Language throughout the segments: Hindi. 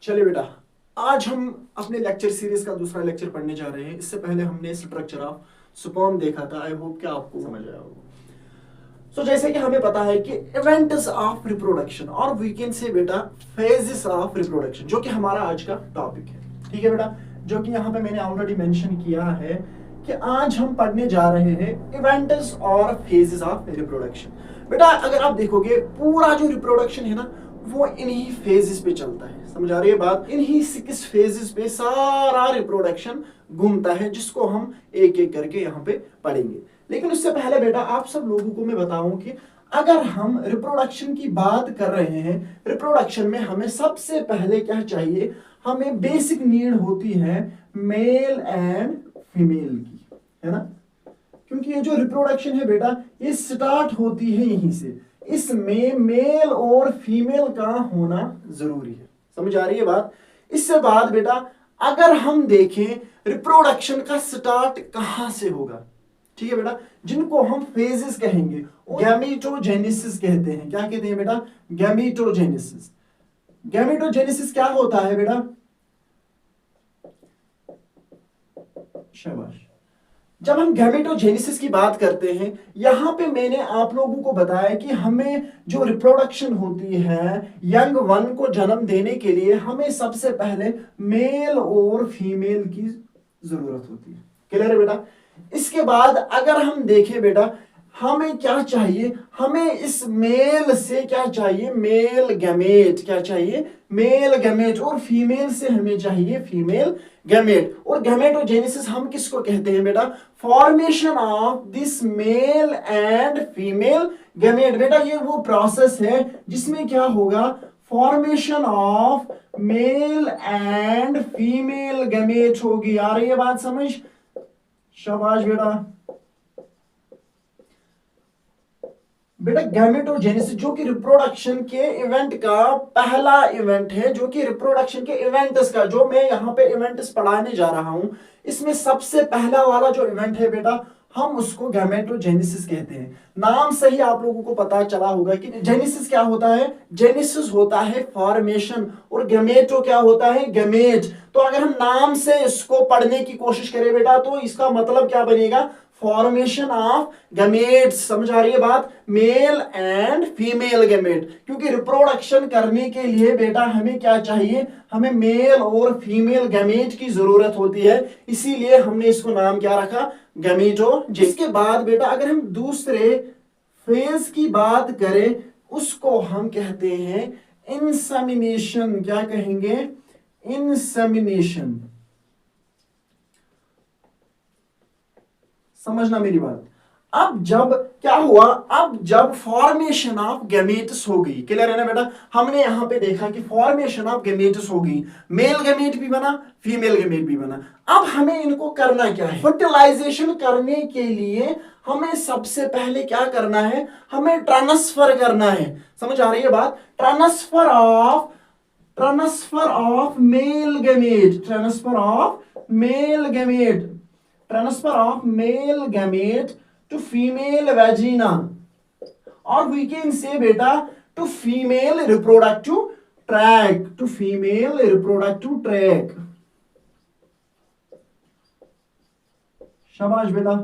चलिए बेटा, आज हम अपने लेक्चर सीरीज का दूसरा लेक्चर पढ़ने जा रहे हैं। इससे पहले हमने स्ट्रक्चर ऑफ स्पर्म देखा था। आई होप कि आपको समझ आया होगा। जैसे कि हमें पता है कि इवेंट्स ऑफ रिप्रोडक्शन और वीकेंड से बेटा फेजेस ऑफ रिप्रोडक्शन, जो कि हमारा आज का टॉपिक है। ठीक है बेटा, जो कि यहाँ पे मैंने ऑलरेडी मेंशन किया है कि आज हम पढ़ने जा रहे हैं इवेंट्स और फेजेस ऑफ रिप्रोडक्शन। बेटा अगर आप देखोगे पूरा जो रिप्रोडक्शन है ना, वो इन्हीं फेजेस पे चलता है। समझ आ रही है बात? इन्हीं 6 फेजेस पे सारा रिप्रोडक्शन घूमता है, जिसको हम एक एक करके यहाँ पे पढ़ेंगे। लेकिन उससे पहले बेटा आप सब लोगों को मैं बताऊं कि अगर हम रिप्रोडक्शन की बात कर रहे हैं, रिप्रोडक्शन में हमें सबसे पहले क्या चाहिए? हमें बेसिक नीड होती है मेल एंड फीमेल की, है ना? क्योंकि ये जो रिप्रोडक्शन है बेटा, ये स्टार्ट होती है यहीं से। इसमें मेल और फीमेल का होना जरूरी है। समझ आ रही है बात? इससे बाद बेटा अगर हम देखें रिप्रोडक्शन का स्टार्ट कहां से होगा, ठीक है बेटा, जिनको हम फेजेस कहेंगे, गैमेटोजेनेसिस कहते हैं। क्या कहते हैं बेटा? गैमेटोजेनेसिस। गैमेटोजेनेसिस क्या होता है बेटा? शाबाश। जब हम गैमेटोजेनेसिस की बात करते हैं, यहां पे मैंने आप लोगों को बताया कि हमें जो रिप्रोडक्शन होती है यंग वन को जन्म देने के लिए, हमें सबसे पहले मेल और फीमेल की जरूरत होती है। क्लियर है बेटा? इसके बाद अगर हम देखें बेटा, हमें क्या चाहिए? हमें इस मेल से क्या चाहिए? Male gamete. क्या चाहिए? Male gamete. और फीमेल से हमें चाहिए फीमेल गैमेट। और गैमेटोजेनेसिस हम किसको कहते हैं बेटा? Formation of this male and female gamete. बेटा ये वो प्रोसेस है जिसमें क्या होगा? Formation of male and female gamete होगी। आ रही है बात समझ? शाबाश बेटा। बेटा गैमेटोजेनेसिस जो कि रिप्रोडक्शन के इवेंट का पहला इवेंट है, जो कि रिप्रोडक्शन के इवेंट्स का, जो मैं यहाँ पे इवेंट्स पढ़ाने जा रहा हूं, इसमें सबसे पहला वाला जो इवेंट है बेटा, हम उसको गैमेटोजेनेसिस कहते हैं। नाम से ही आप लोगों को पता चला होगा कि जेनेसिस क्या होता है? जेनेसिस होता है फॉर्मेशन, और गैमेटो क्या होता है? गैमेट। तो अगर हम नाम से इसको पढ़ने की कोशिश करें बेटा, तो इसका मतलब क्या बनेगा? Formation of gametes. समझ आ रही है बात? Male and female gamete. क्योंकि रिप्रोडक्शन करने के लिए बेटा हमें क्या चाहिए? हमें मेल और फीमेल गैमेट की जरूरत होती है। इसीलिए हमने इसको नाम क्या रखा? गैमेटो। जिसके बाद बेटा अगर हम दूसरे फेज की बात करें, उसको हम कहते हैं इंसेमिनेशन। क्या कहेंगे? इंसेमिनेशन। समझना मेरी बात। अब जब क्या हुआ? अब जब फॉर्मेशन ऑफ गैमेट्स हो गई, क्लियर है ना बेटा? हमने यहां पे देखा कि फॉर्मेशन ऑफ गैमेट्स हो गई, मेल गैमेट भी बना, फीमेल गैमेट भी बना। अब हमें इनको करना क्या है? फर्टिलाइजेशन करने के लिए हमें सबसे पहले क्या करना है? हमें ट्रांसफर करना है। समझ आ रही है बात? Transfer of male gamete. Transfer of male gamete. Transfer of male gamete to female vagina, और वी कैन से बेटा to female reproductive tract. To female reproductive tract. शाबाश बेटा।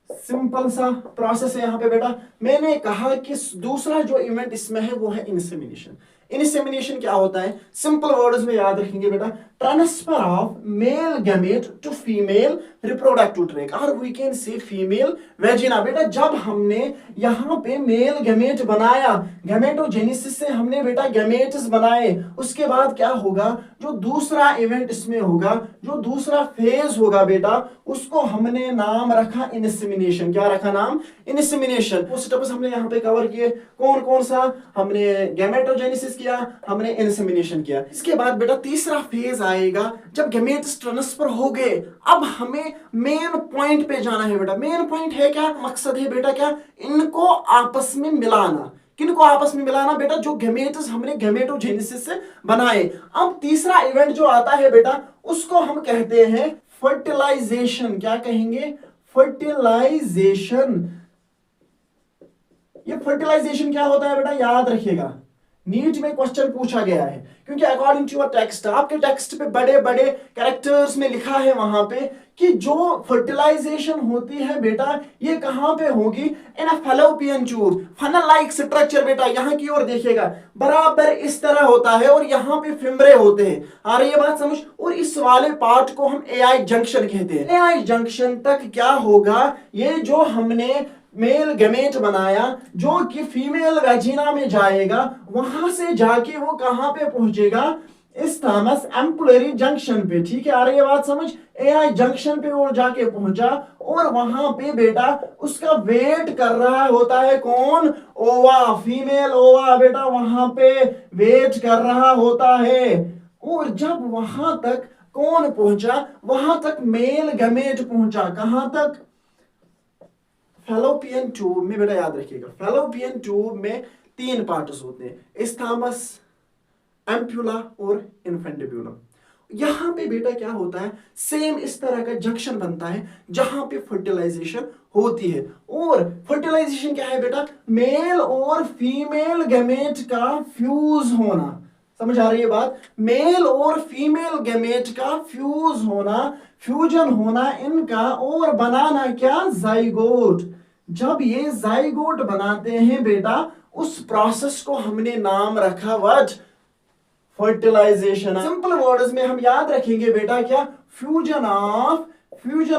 सिंपल सा प्रोसेस है यहां पे बेटा। मैंने कहा कि दूसरा जो इवेंट इसमें है वो है इंसेमिनेशन। इंसेमिनेशन क्या होता है? सिंपल वर्ड्स में याद रखेंगे बेटा, transfer of male gamete to female reproductive tract, और we can say female vagina. बेटा जब हमने यहां पे मेल गैमेट बनाया, गैमेटोजेनेसिस से हमने बेटा गैमेट्स बनाए, उसके बाद क्या होगा? जो दूसरा इवेंट इसमें होगा, जो दूसरा फेज होगा बेटा, उसको हमने नाम रखा इंसेमिनेशन। क्या रखा नाम? इंसेमिनेशन। वो स्टेप्स हमने यहां पे कवर किए। कौन कौन सा? हमने गैमेटोजेनेसिस किया, हमने इंसेमिनेशन किया। इसके बाद बेटा तीसरा फेज आएगा जब गैमेट्स ट्रांसफर हो गए। अब हमें मेन पॉइंट पे जाना है बेटा। मेन पॉइंट है क्या? मकसद है बेटा क्या? इनको आपस में मिलाना। किनको आपस में मिलाना बेटा? जो गैमेट्स हमने गैमेटोजेनेसिस से बनाए। अब तीसरा इवेंट जो आता है बेटा, उसको हम कहते हैं फर्टिलाइजेशन। क्या कहेंगे? फर्टिलाइजेशन। ये फर्टिलाइजेशन क्या होता है बेटा? याद रखिएगा, नीट में क्वेश्चन पूछा गया है, क्योंकि अकॉर्डिंग टू योर टेक्स्ट, आपके टेक्स्ट पे बड़े बड़े कैरेक्टर्स में लिखा है वहां पे कि जो फर्टिलाइजेशन होती है बेटा ये कहां पे होगी, in a fallopian tube, funnel like structure बेटा, यहां की ओर देखिएगा बराबर इस तरह होता है और यहां पे फिम्बरे होते हैं। आ रही है बात समझ? और इस वाले पार्ट को हम एआई जंक्शन कहते हैं। एआई जंक्शन तक क्या होगा, ये जो हमने मेल गैमेट बनाया जो कि फीमेल वेजिना में जाएगा, वहां से जाके वो कहां पे पहुंचेगा, इस थॉमस एम्पुलरी जंक्शन पे। ठीक है, आ रही है बात समझ? एआई जंक्शन पे वो जाके पहुंचा और वहां पे बेटा उसका वेट कर रहा होता है कौन, ओवा, फीमेल ओवा बेटा वहां पे वेट कर रहा होता है। और जब वहां तक कौन पहुंचा, वहां तक मेल गैमेट पहुंचा, कहां तक, फैलोपियन ट्यूब में। बेटा याद रखिएगा फैलोपियन ट्यूब में 3 पार्ट्स होते हैं, इस्थामस, एम्प्यूला और इन्फेंटिब्यूलम। यहां पे बेटा क्या होता है, सेम इस तरह का जंक्शन बनता है जहां पे फर्टिलाइजेशन होती है। और फर्टिलाइजेशन क्या है बेटा, मेल और फीमेल गैमेट का फ्यूज होना। समझ आ रही है बात? मेल और फीमेल गैमेट का फ्यूज होना, फ्यूजन होना इनका, और बनाना क्या, जाइगोट। जब ये जाइगोट बनाते हैं बेटा, उस प्रोसेस को हमने नाम रखा व्हाट, फर्टिलाइजेशन। सिंपल वर्ड्स में हम याद रखेंगे बेटा क्या, fusion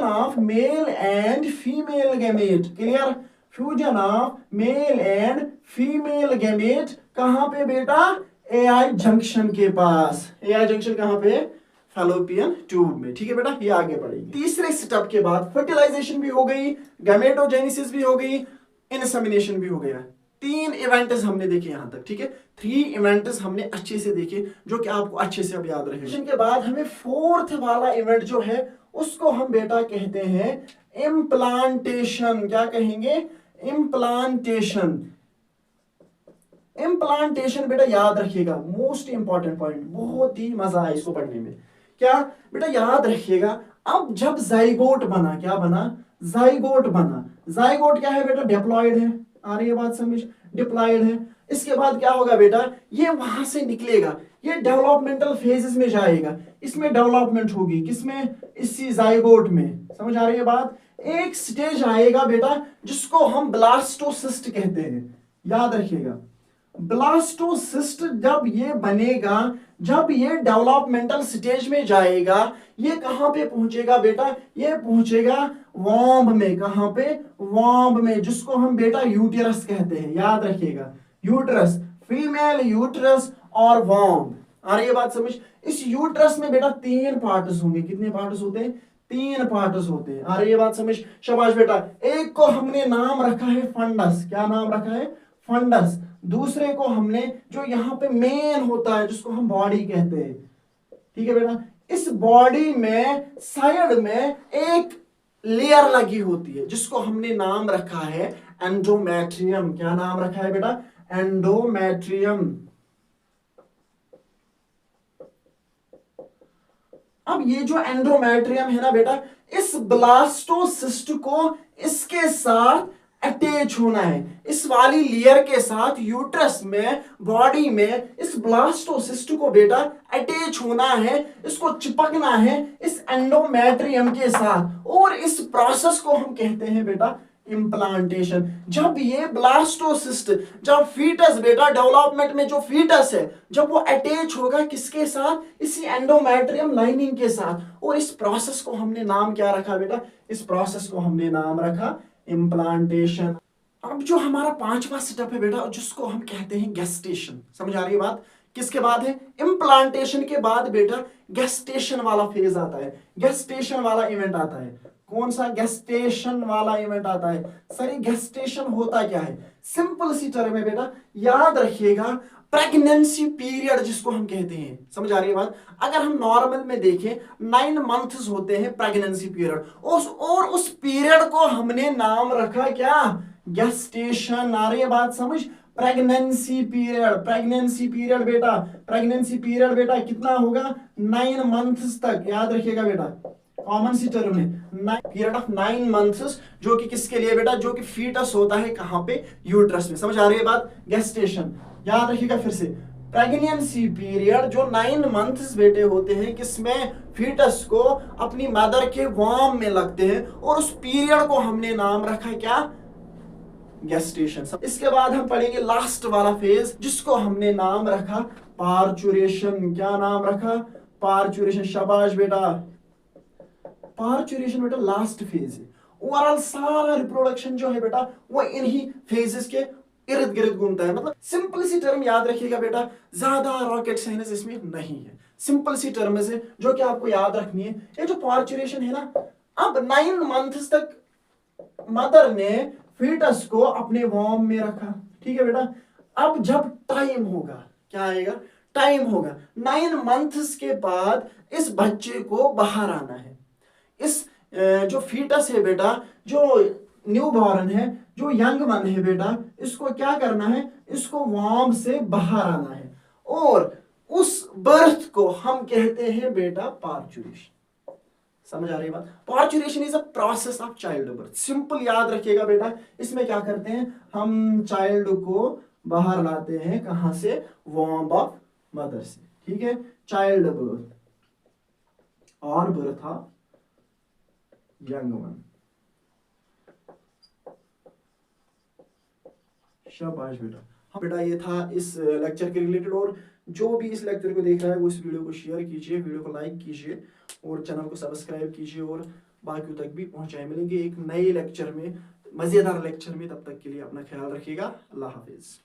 of male and female gamete. Clear? Fusion of male and female gamete कहां पे बेटा, एआई जंक्शन के पास। एआई जंक्शन कहां पे, फैलोपियन ट्यूब में। ठीक है बेटा, ये आगे बढ़ेगी। तीसरे स्टेप के बाद फर्टिलाइजेशन भी हो गई, गैमेटोजेनेसिस भी हो गई, इंसेमिनेशन भी हो गया। 3 इवेंट्स हमने देखे यहां तक। ठीक है, 3 इवेंट्स हमने अच्छे से देखे जो कि आपको अच्छे से अब याद रहेंगे। इसके बाद हमें 4th वाला इवेंट जो है उसको हम बेटा कहते हैं इम्प्लांटेशन। क्या कहेंगे, इम्प्लांटेशन। इम्प्लांटेशन बेटा याद रखिएगा, मोस्ट इंपॉर्टेंट पॉइंट, बहुत ही मजा है इसको पढ़ने में। क्या बेटा याद रखिएगा, अब जब जाइगोट बना, क्या बना, जाइगोट बना। जाइगोट क्या है बेटा, डिप्लॉयड है। आ रही है बात समझ, डिप्लॉयड है। इसके बाद क्या होगा बेटा, ये वहां से निकलेगा, ये डेवलपमेंटल फेजेस में जाएगा, इसमें डेवलपमेंट होगी, किसमें, इसी जाइगोट में। समझ आ रही है बात? एक स्टेज आएगा बेटा जिसको हम ब्लास्टोसिस्ट कहते हैं। याद रखिएगा ब्लास्टोसिस्ट जब ये बनेगा, जब ये डेवलपमेंटल स्टेज में जाएगा, ये कहां पे पहुंचेगा बेटा, ये पहुंचेगा वॉम्ब में। कहां पे, वॉम्ब में, जिसको हम बेटा यूटेरस कहते हैं। याद रखिएगा यूटेरस, फीमेल यूटेरस और वॉम्ब। आ रही है बात समझ? इस यूटेरस में बेटा 3 पार्ट्स होंगे। कितने पार्ट्स होते हैं, 3 पार्ट्स होते हैं। आ रही है बात समझ? शाबाश बेटा। एक को हमने नाम रखा है फंडस। क्या नाम रखा है, फंडस। दूसरे को हमने, जो यहां पे मेन होता है जिसको हम बॉडी कहते हैं। ठीक है बेटा, इस बॉडी में साइड में एक लेयर लगी होती है जिसको हमने नाम रखा है एंडोमेट्रियम। क्या नाम रखा है बेटा, एंडोमेट्रियम। अब ये जो एंडोमेट्रियम है ना बेटा, इस ब्लास्टोसिस्ट को इसके साथ अटैच होना है, इस वाली लेयर के साथ, यूट्रस में, बॉडी में, इस ब्लास्टोसिस्ट को बेटा अटैच होना है, इसको चिपकना है इस एंडोमेट्रियम के साथ। और इस प्रोसेस को हम कहते हैं बेटा इम्प्लांटेशन। जब ये ब्लास्टोसिस्ट, जब फीटस बेटा डेवलपमेंट में जो फीटस है, जब वो अटैच होगा किसके साथ, इसी एंडोमेट्रियम लाइनिंग के साथ, और इस प्रोसेस को हमने नाम क्या रखा बेटा, इस प्रोसेस को हमने नाम रखा इम्प्लांटेशन। अब जो हमारा 5वां स्टेप है बेटा, जिसको हम कहते हैं गेस्टेशन। समझ आ रही है बात? किसके बाद है, इम्प्लांटेशन के बाद बेटा गेस्टेशन वाला फेज आता है, गेस्टेशन वाला इवेंट आता है। कौन सा, गेस्टेशन वाला इवेंट आता है। सर ये गेस्टेशन होता क्या है, सिंपल सी टर्म है बेटा, याद रखिएगा, प्रेगनेंसी पीरियड जिसको हम कहते हैं। समझ आ रही है बात? अगर हम नॉर्मल में देखें 9 मंथ्स होते हैं प्रेगनेंसी पीरियड, और उस पीरियड को हमने नाम रखा क्या, गेस्टेशन। आ रही है बात समझ? प्रेगनेंसी पीरियड, प्रेगनेंसी पीरियड बेटा, प्रेगनेंसी पीरियड बेटा कितना होगा, 9 मंथ्स तक। याद रखिएगा बेटा, कॉमन सी टर्म है, पीरियड ऑफ 9 मंथ्स, जो कि किसके लिए बेटा, जो कि फीटस होता है कहां पे, यूट्रस में। समझ आ रही है बात, गेस्टेशन। याद रखिएगा फिर से, प्रेगनेंसी पीरियड जो 9 मंथ्स बेटे होते हैं, किसमें, फीटस को अपनी मदर के वार्म में लगते हैं, और उस पीरियड को हमने नाम रखा क्या, गेस्टेशन। इसके बाद हम पढ़ेंगे लास्ट वाला फेज, जिसको हमने नाम रखा पार्चुरेशन। क्या नाम रखा, पार्चुरेशन। शाबाश बेटा, पार्चुरेशन बेटा लास्ट फेज है। ओवरऑल सारा रिप्रोडक्शन जो है बेटा वो इन्हीं फेजेस के इर्द गिर्द घूमता है। मतलब सिंपल सी टर्म याद रखिएगा बेटा, ज्यादा रॉकेट साइंस इसमें नहीं है, सिंपल सी टर्म है जो कि आपको याद रखनी है। ये जो पार्चुरेशन है ना, अब 9 मंथ्स तक मदर ने फीटस को अपने वॉर्म में रखा, ठीक है बेटा। अब जब टाइम होगा, क्या आएगा, टाइम होगा, 9 मंथ्स के बाद इस बच्चे को बाहर आना है। इस जो फीटस है बेटा, जो न्यू बॉर्न है, जो यंग मन है बेटा, इसको क्या करना है, इसको वॉर्म से बाहर आना है, और उस बर्थ को हम कहते हैं बेटा पार्चुरेशन। समझ आ रही बात? Parturition is a process of child birth. Simple याद रखिएगा बेटा, इसमें क्या करते हैं, हम चाइल्ड को बाहर लाते हैं, कहां से, वॉर्म ऑफ मदर से, ठीक है। चाइल्ड बर्थ और बर्थ ऑफ यंग वन। शाबाश बेटा। हाँ बेटा, ये था इस लेक्चर के रिलेटेड, और जो भी इस लेक्चर को देख रहा है वो इस वीडियो को शेयर कीजिए, वीडियो को लाइक कीजिए, और चैनल को सब्सक्राइब कीजिए, और बाकियों तक भी पहुंचाए। मिलेंगे एक नए लेक्चर में, मजेदार लेक्चर में। तब तक के लिए अपना ख्याल रखिएगा। अल्लाह हाफिज।